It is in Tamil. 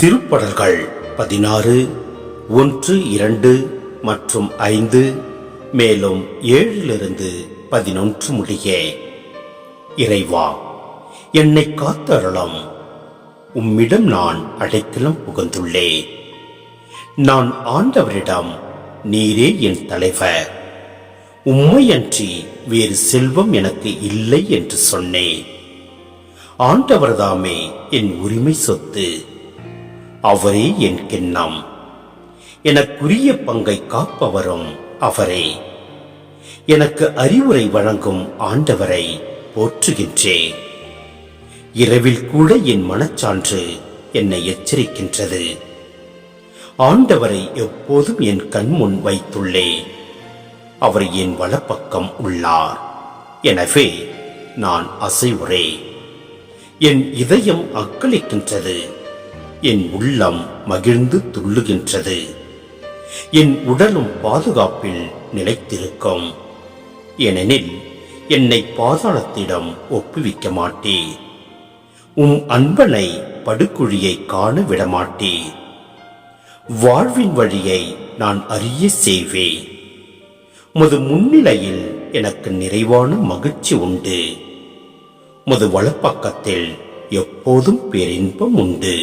திருப்படல்கள் 16 1, 2 மற்றும் 5 மேலும் 7 11 முடிய. இறைவா, என்னை காத்தருளும். உம்மிடம் நான் அடைக்கலம் புகுந்துள்ளேன். நான் ஆண்டவரிடம், நீரே என் தலைவர், உம்மையன்றி வேறு செல்வம் எனக்கு இல்லை என்று சொன்னேன். ஆண்டவர்தாமே என் உரிமை சொத்து, அவரே என் கிண்ணம். எனக்குரிய பங்கை காப்பவரும் அவரே. எனக்கு அறிவுரை வழங்கும் ஆண்டவரை போற்றுகின்றேன். இரவில் கூட என் மனச்சான்று என்னை எச்சரிக்கின்றது. ஆண்டவரை எப்போதும் என் கண்முன் வைத்துள்ளேன். அவர் என் வலப்பக்கம் உள்ளார். எனவே நான் அசைவுறேன். என் இதயம் அக்களிக்கின்றது. என் உள்ளம் மகிழ்ந்து துள்ளுகின்றது. என் உடலும் பாதுகாப்பில் நிலைத்திருக்கும். ஏனெனில் என்னை பாதாளத்திடம் ஒப்புவிக்க மாட்டேன். உம் அன்பனை படுகுழியை காண விடமாட்டேன். வாழ்வின் வழியை நான் அறிய செய்வேன். உமது முன்னிலையில் எனக்கு நிறைவான மகிழ்ச்சி உண்டு. உமது வலப்பக்கத்தில் எப்போதும் பேரின்பம் உண்டு.